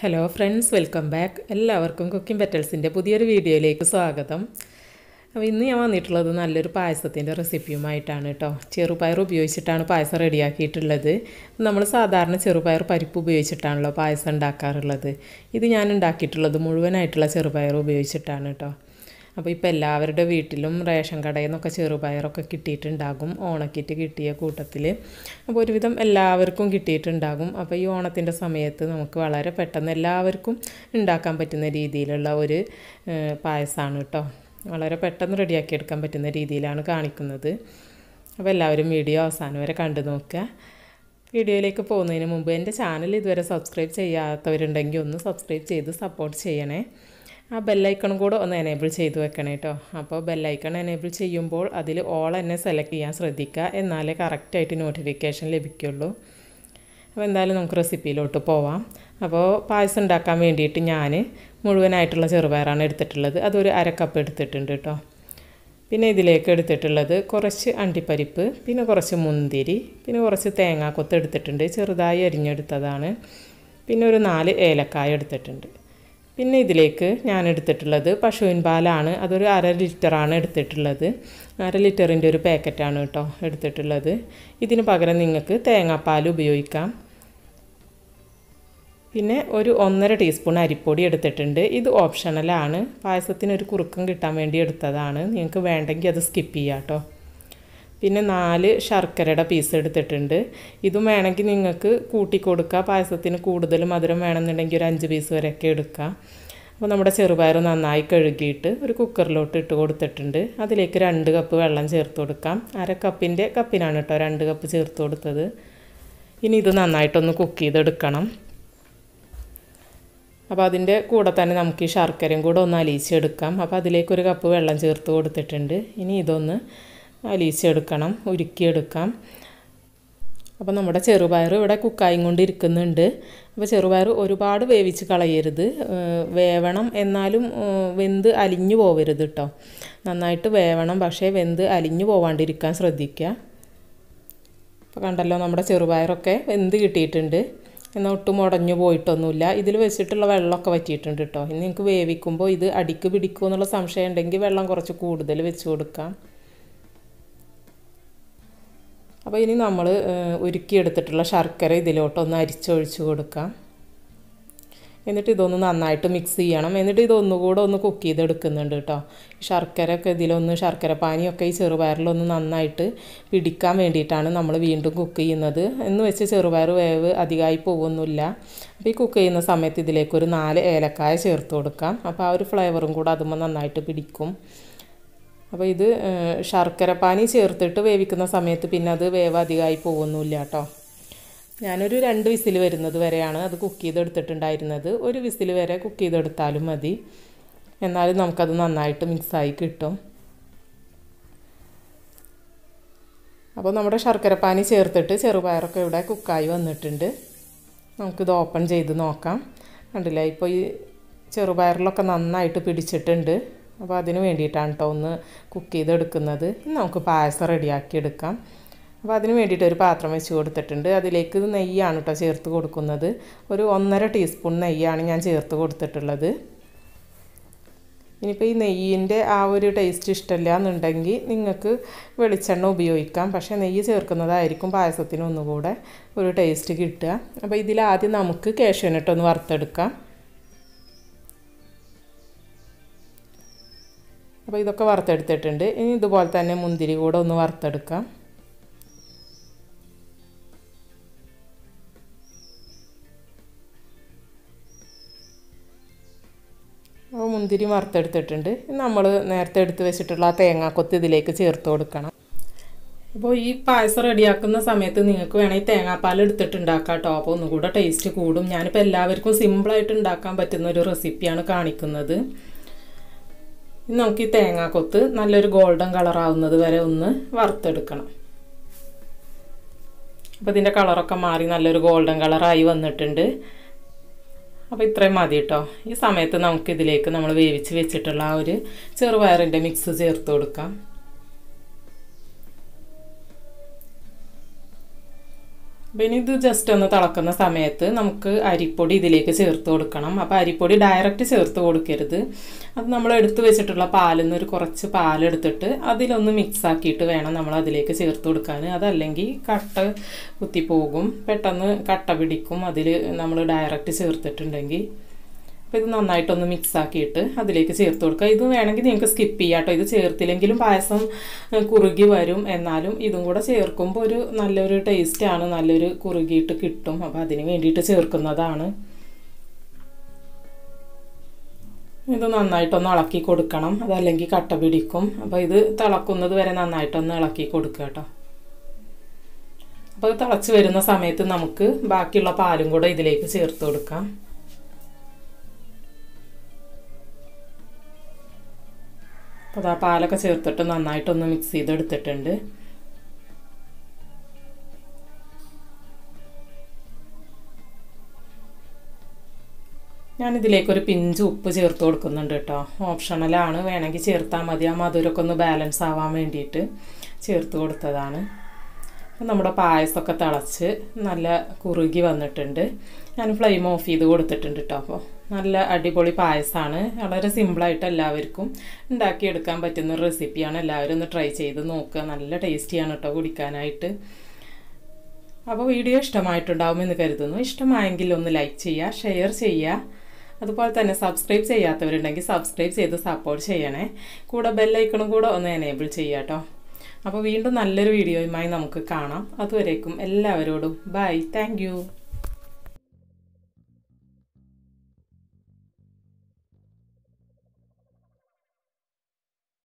Hello friends, welcome back. എല്ലാവർക്കും cooking പെറ്റൽസിൻ്റെ പുതിയൊരു വീഡിയോയിലേക്ക് സ്വാഗതം. അപ്പോൾ ഇന്ന് ഞാൻ വന്നിട്ടുള്ളത് നല്ലൊരു പായസത്തിൻ്റെ റെസിപ്പിയുമായിട്ടാണ് കേട്ടോ. ചെറുപയർ ഉപയോഗിച്ചിട്ടാണ് പായസം റെഡിയാക്കിയിട്ടുള്ളത്. നമ്മൾ സാധാരണ ചെറുപയർ പരിപ്പ് ഉപയോഗിച്ചിട്ടാണല്ലോ പായസം ഉണ്ടാക്കാറുള്ളത്. ഇത് ഞാൻ ഉണ്ടാക്കിയിട്ടുള്ളത് മുഴുവനായിട്ടുള്ള ചെറുപയർ ഉപയോഗിച്ചിട്ടാണ് കേട്ടോ. അപ്പോൾ ഇപ്പോൾ എല്ലാവരുടെ വീട്ടിലും റേഷൻ കടയിൽ നിന്നൊക്കെ ചെറുപയറൊക്കെ കിട്ടിയിട്ടുണ്ടാകും, ഓണക്കിറ്റ് കിട്ടിയ കൂട്ടത്തിൽ. അപ്പോൾ ഒരുവിധം എല്ലാവർക്കും കിട്ടിയിട്ടുണ്ടാകും. അപ്പോൾ ഈ ഓണത്തിൻ്റെ സമയത്ത് നമുക്ക് വളരെ പെട്ടെന്ന് എല്ലാവർക്കും ഉണ്ടാക്കാൻ പറ്റുന്ന രീതിയിലുള്ള ഒരു പായസമാണ് കേട്ടോ. വളരെ പെട്ടെന്ന് റെഡിയാക്കിയെടുക്കാൻ പറ്റുന്ന രീതിയിലാണ് കാണിക്കുന്നത്. അപ്പോൾ എല്ലാവരും വീഡിയോ അവസാനം വരെ കണ്ടു നോക്കുക. വീഡിയോയിലേക്ക് പോകുന്നതിന് മുമ്പ് എൻ്റെ ചാനൽ ഇതുവരെ സബ്സ്ക്രൈബ് ചെയ്യാത്തവരുണ്ടെങ്കിൽ ഒന്ന് സബ്സ്ക്രൈബ് ചെയ്ത് സപ്പോർട്ട് ചെയ്യണേ. ആ ബെല്ലൈക്കണും കൂടെ ഒന്ന് എനേബിൾ ചെയ്ത് വെക്കണേ കേട്ടോ. അപ്പോൾ ബെല്ലൈക്കൺ എനേബിൾ ചെയ്യുമ്പോൾ അതിൽ ഓൾ എന്നെ സെലക്ട് ചെയ്യാൻ ശ്രദ്ധിക്കുക, എന്നാലേ കറക്റ്റായിട്ട് നോട്ടിഫിക്കേഷൻ ലഭിക്കുള്ളൂ. അപ്പോൾ എന്തായാലും നമുക്ക് റെസിപ്പിയിലോട്ട് പോവാം. അപ്പോൾ പായസം ഉണ്ടാക്കാൻ വേണ്ടിയിട്ട് ഞാൻ മുഴുവനായിട്ടുള്ള ചെറുപയറാണ് എടുത്തിട്ടുള്ളത്. അതൊരു 1/2 കപ്പ് എടുത്തിട്ടുണ്ട് കേട്ടോ. പിന്നെ ഇതിലേക്ക് എടുത്തിട്ടുള്ളത് കുറച്ച് അണ്ടിപ്പരിപ്പ്, പിന്നെ കുറച്ച് മുന്തിരി, പിന്നെ കുറച്ച് തേങ്ങാക്കൊത്ത് എടുത്തിട്ടുണ്ട്, ചെറുതായി അരിഞ്ഞെടുത്തതാണ്. പിന്നെ ഒരു 4 ഏലക്കായ എടുത്തിട്ടുണ്ട്. പിന്നെ ഇതിലേക്ക് ഞാൻ എടുത്തിട്ടുള്ളത് പശുവിൻ പാലാണ്. അതൊരു 1/2 ലിറ്ററാണ് എടുത്തിട്ടുള്ളത്. 1/2 ലിറ്ററിൻ്റെ ഒരു പാക്കറ്റാണ് കേട്ടോ എടുത്തിട്ടുള്ളത്. ഇതിന് പകരം നിങ്ങൾക്ക് തേങ്ങാപ്പാൽ ഉപയോഗിക്കാം. പിന്നെ ഒരു 1.5 ടീസ്പൂൺ അരിപ്പൊടി എടുത്തിട്ടുണ്ട്. ഇത് ഓപ്ഷണലാണ്, പായസത്തിനൊരു കുറുക്കം കിട്ടാൻ വേണ്ടി എടുത്തതാണ്. നിങ്ങൾക്ക് വേണ്ടെങ്കിൽ അത് സ്കിപ്പ് ചെയ്യാം കേട്ടോ. പിന്നെ 4 ശർക്കരയുടെ പീസ് എടുത്തിട്ടുണ്ട്. ഇതും വേണമെങ്കിൽ നിങ്ങൾക്ക് കൂട്ടിക്കൊടുക്കുക. പായസത്തിന് കൂടുതൽ മധുരം വേണമെന്നുണ്ടെങ്കിൽ ഒരു 5 പീസ് വരെയൊക്കെ എടുക്കുക. അപ്പോൾ നമ്മുടെ ചെറുപയർ നന്നായി കഴുകിയിട്ട് ഒരു കുക്കറിലോട്ട് ഇട്ട് കൊടുത്തിട്ടുണ്ട്. അതിലേക്ക് 2 കപ്പ് വെള്ളം ചേർത്ത് കൊടുക്കാം. 1/2 കപ്പിൻ്റെ കപ്പിനാണ് കേട്ടോ 2 കപ്പ് ചേർത്ത് കൊടുത്തത്. ഇനി ഇത് നന്നായിട്ടൊന്ന് കുക്ക് ചെയ്തെടുക്കണം. അപ്പോൾ അതിൻ്റെ കൂടെ തന്നെ നമുക്ക് ഈ ശർക്കരയും കൂടെ ഒന്ന് അലിയിച്ചെടുക്കാം. അപ്പോൾ അതിലേക്ക് 1 കപ്പ് വെള്ളം ചേർത്ത് കൊടുത്തിട്ടുണ്ട്. ഇനി ഇതൊന്ന് അലിയിച്ചെടുക്കണം, ഉരുക്കിയെടുക്കാം. അപ്പോൾ നമ്മുടെ ചെറുപയർ ഇവിടെ കുക്കായും കൊണ്ടിരിക്കുന്നുണ്ട്. അപ്പോൾ ചെറുപയർ ഒരുപാട് വേവിച്ച് കളയരുത്, വേവണം, എന്നാലും വെന്ത് അലിഞ്ഞു പോവരുത് കേട്ടോ. നന്നായിട്ട് വേവണം, പക്ഷേ വെന്ത് അലിഞ്ഞു പോവാണ്ടിരിക്കാൻ ശ്രദ്ധിക്കുക. അപ്പോൾ കണ്ടല്ലോ, നമ്മുടെ ചെറുപയറൊക്കെ വെന്ത് കിട്ടിയിട്ടുണ്ട്, എന്നാൽ ഒട്ടും ഉടഞ്ഞു പോയിട്ടൊന്നുമില്ല. ഇതിൽ വെച്ചിട്ടുള്ള വെള്ളമൊക്കെ വറ്റിയിട്ടുണ്ട് കേട്ടോ. ഇനി നിങ്ങൾക്ക് വേവിക്കുമ്പോൾ ഇത് അടിക്ക് പിടിക്കുമോ എന്നുള്ള സംശയം ഉണ്ടെങ്കിൽ വെള്ളം കുറച്ച് കൂടുതൽ വെച്ച് കൊടുക്കാം. അപ്പോൾ ഇനി നമ്മൾ ഉരുക്കിയെടുത്തിട്ടുള്ള ശർക്കര ഇതിലോട്ടൊന്ന് അരിച്ചൊഴിച്ച് കൊടുക്കാം. എന്നിട്ട് ഇതൊന്ന് നന്നായിട്ട് മിക്സ് ചെയ്യണം. എന്നിട്ട് ഇതൊന്നുകൂടെ ഒന്ന് കുക്ക് ചെയ്തെടുക്കുന്നുണ്ട് കേട്ടോ. ശർക്കരയൊക്കെ ഇതിലൊന്ന്, ശർക്കര പാനിയൊക്കെ ഈ ചെറുപയറിലൊന്ന് നന്നായിട്ട് പിടിക്കാൻ വേണ്ടിയിട്ടാണ് നമ്മൾ വീണ്ടും കുക്ക് ചെയ്യുന്നത്. എന്ന് വെച്ച് ചെറുപയർ വേവ് അധികമായി പോകുന്നില്ല. അപ്പോൾ ഈ കുക്ക് ചെയ്യുന്ന സമയത്ത് ഇതിലേക്ക് ഒരു 4 ഏലക്കായ ചേർത്ത് കൊടുക്കാം. അപ്പോൾ ആ ഒരു ഫ്ലേവറും കൂടെ അതുമ്പോൾ നന്നായിട്ട് പിടിക്കും. അപ്പോൾ ഇത് ശർക്കര പാനി ചേർത്തിട്ട് വേവിക്കുന്ന സമയത്ത് പിന്നെ അത് വേവ് അധികമായി പോകുന്നില്ല കേട്ടോ. ഞാനൊരു 2 വിസിൽ വരുന്നത് വരെയാണ് അത് കുക്ക് ചെയ്തെടുത്തിട്ടുണ്ടായിരുന്നത്. 1 വിസിൽ വരെ കുക്ക് ചെയ്തെടുത്താലും മതി, എന്നാലും നമുക്കത് നന്നായിട്ട് മിക്സായി കിട്ടും. അപ്പോൾ നമ്മുടെ ശർക്കര പാനി ചേർത്തിട്ട് ചെറുപയറൊക്കെ ഇവിടെ കുക്കായി വന്നിട്ടുണ്ട്. നമുക്കിത് ഓപ്പൺ ചെയ്ത് നോക്കാം. കണ്ടില്ലേ, ഇപ്പോൾ ഈ ചെറുപയറിലൊക്കെ നന്നായിട്ട് പിടിച്ചിട്ടുണ്ട്. അപ്പോൾ അതിന് വേണ്ടിയിട്ടാണ് കേട്ടോ ഒന്ന് കുക്ക് ചെയ്തെടുക്കുന്നത്. ഇനി നമുക്ക് പായസം റെഡിയാക്കി എടുക്കാം. അപ്പോൾ അതിന് വേണ്ടിയിട്ട് ഒരു പാത്രം വെച്ച് കൊടുത്തിട്ടുണ്ട്. അതിലേക്ക് നെയ്യാണ് കേട്ടോ ചേർത്ത് കൊടുക്കുന്നത്. ഒരു 1.5 ടീസ്പൂൺ നെയ്യാണ് ഞാൻ ചേർത്ത് കൊടുത്തിട്ടുള്ളത്. ഇനിയിപ്പോൾ ഈ നെയ്യിൻ്റെ ആ ഒരു ടേസ്റ്റ് ഇഷ്ടമില്ല എന്നുണ്ടെങ്കിൽ നിങ്ങൾക്ക് വെളിച്ചെണ്ണ ഉപയോഗിക്കാം. പക്ഷേ നെയ്യ് ചേർക്കുന്നതായിരിക്കും പായസത്തിന് ഒന്നുകൂടെ ഒരു ടേസ്റ്റ് കിട്ടുക. അപ്പോൾ ഇതിലാദ്യം നമുക്ക് cashew nut ഒന്ന് വറുത്തെടുക്കാം. അപ്പോൾ ഇതൊക്കെ വറുത്തെടുത്തിട്ടുണ്ട്. ഇനി ഇതുപോലെ തന്നെ മുന്തിരി കൂടെ ഒന്ന് വറുത്തെടുക്കാം. അപ്പോൾ മുന്തിരി വറുത്തെടുത്തിട്ടുണ്ട്. നമ്മൾ നേരത്തെ എടുത്ത് വെച്ചിട്ടുള്ള ആ തേങ്ങാക്കൊത്ത് ഇതിലേക്ക് ചേർത്ത് കൊടുക്കണം. അപ്പോൾ ഈ പായസം റെഡിയാക്കുന്ന സമയത്ത് നിങ്ങൾക്ക് വേണമെങ്കിൽ തേങ്ങാപ്പാൽ എടുത്തിട്ടുണ്ടാക്കാം കേട്ടോ. അപ്പോൾ ഒന്നുകൂടെ ടേസ്റ്റ് കൂടും. ഞാനിപ്പോൾ എല്ലാവർക്കും സിമ്പിളായിട്ട് ഉണ്ടാക്കാൻ പറ്റുന്ന ഒരു റെസിപ്പിയാണ് കാണിക്കുന്നത്. ഇനി നമുക്ക് ഈ തേങ്ങാക്കൊത്ത് നല്ലൊരു ഗോൾഡൻ കളറാവുന്നത് വരെ ഒന്ന് വറുത്തെടുക്കണം. അപ്പോൾ ഇതിൻ്റെ കളറൊക്കെ മാറി നല്ലൊരു ഗോൾഡൻ കളറായി വന്നിട്ടുണ്ട്. അപ്പോൾ ഇത്രയും മതി കേട്ടോ. ഈ സമയത്ത് നമുക്കിതിലേക്ക് നമ്മൾ വേവിച്ച് വെച്ചിട്ടുള്ള ആ ഒരു ചെറുപയറിൻ്റെ മിക്സ് ചേർത്ത് കൊടുക്കാം. പിന്നെ ഇത് ജസ്റ്റ് ഒന്ന് തിളക്കുന്ന സമയത്ത് നമുക്ക് അരിപ്പൊടി ഇതിലേക്ക് ചേർത്ത് കൊടുക്കണം. അപ്പോൾ അരിപ്പൊടി ഡയറക്റ്റ് ചേർത്ത് കൊടുക്കരുത്. അത് നമ്മൾ എടുത്തു വെച്ചിട്ടുള്ള പാലിൽ നിന്ന് ഒരു കുറച്ച് പാലെടുത്തിട്ട് അതിലൊന്ന് മിക്സ് ആക്കിയിട്ട് വേണം നമ്മൾ അതിലേക്ക് ചേർത്ത് കൊടുക്കാൻ. അതല്ലെങ്കിൽ കട്ട കുത്തിപ്പോകും, പെട്ടെന്ന് കട്ട പിടിക്കും അതിൽ നമ്മൾ ഡയറക്റ്റ് ചേർത്തിട്ടുണ്ടെങ്കിൽ. അപ്പോൾ ഇത് നന്നായിട്ടൊന്ന് മിക്സ് ആക്കിയിട്ട് അതിലേക്ക് ചേർത്ത് കൊടുക്കുക. ഇത് വേണമെങ്കിൽ നിങ്ങൾക്ക് സ്കിപ്പ് ചെയ്യാം കേട്ടോ. ഇത് ചേർത്തില്ലെങ്കിലും പായസം കുറുകി വരും. എന്നാലും ഇതും കൂടെ ചേർക്കുമ്പോൾ ഒരു നല്ലൊരു ടേസ്റ്റാണ്, നല്ലൊരു കുറുകിയിട്ട് കിട്ടും. അപ്പോൾ അതിന് വേണ്ടിയിട്ട് ചേർക്കുന്നതാണ്. ഇത് നന്നായിട്ടൊന്ന് ഇളക്കി കൊടുക്കണം, അതല്ലെങ്കിൽ കട്ട പിടിക്കും. അപ്പോൾ ഇത് തിളക്കുന്നത് വരെ നന്നായിട്ടൊന്ന് ഇളക്കി കൊടുക്കുക കേട്ടോ. അപ്പോൾ ഇത് തിളച്ച് വരുന്ന സമയത്ത് നമുക്ക് ബാക്കിയുള്ള പാലും കൂടെ ഇതിലേക്ക് ചേർത്ത് കൊടുക്കാം. അപ്പോൾ ആ പാലൊക്കെ ചേർത്തിട്ട് നന്നായിട്ടൊന്ന് മിക്സ് ചെയ്തെടുത്തിട്ടുണ്ട്. ഞാനിതിലേക്കൊരു പിഞ്ച് ഉപ്പ് ചേർത്ത് കൊടുക്കുന്നുണ്ട് കേട്ടോ. ഓപ്ഷണലാണ്, വേണമെങ്കിൽ ചേർത്താൽ മതി. ആ മധുരമൊക്കെ ഒന്ന് ബാലൻസ് ആവാൻ വേണ്ടിയിട്ട് ചേർത്ത് കൊടുത്തതാണ്. അപ്പം നമ്മുടെ പായസമൊക്കെ തിളച്ച് നല്ല കുറുകി വന്നിട്ടുണ്ട്. ഞാൻ ഫ്ലെയിം ഓഫ് ചെയ്ത് കൊടുത്തിട്ടുണ്ട് കേട്ടോ. അപ്പോൾ നല്ല അടിപൊളി പായസമാണ്. വളരെ സിമ്പിളായിട്ട് എല്ലാവർക്കും ഉണ്ടാക്കിയെടുക്കാൻ പറ്റുന്ന ഒരു റെസിപ്പിയാണ്. എല്ലാവരും ഒന്ന് ട്രൈ ചെയ്ത് നോക്കുക. നല്ല ടേസ്റ്റിയാണ് കേട്ടോ കുടിക്കാനായിട്ട്. അപ്പോൾ വീഡിയോ ഇഷ്ടമായിട്ടുണ്ടാവുമെന്ന് കരുതുന്നു. ഇഷ്ടമായെങ്കിൽ ഒന്ന് ലൈക്ക് ചെയ്യുക, ഷെയർ ചെയ്യുക. അതുപോലെ തന്നെ സബ്സ്ക്രൈബ് ചെയ്യാത്തവരുണ്ടെങ്കിൽ സബ്സ്ക്രൈബ് ചെയ്ത് സപ്പോർട്ട് ചെയ്യണേ. കൂടെ ബെല്ലൈക്കണും കൂടെ ഒന്ന് എനേബിൾ ചെയ്യുക കേട്ടോ. അപ്പോൾ വീണ്ടും നല്ലൊരു വീഡിയോയുമായി നമുക്ക് കാണാം. അതുവരേക്കും എല്ലാവരോടും ബൈ. Thank you.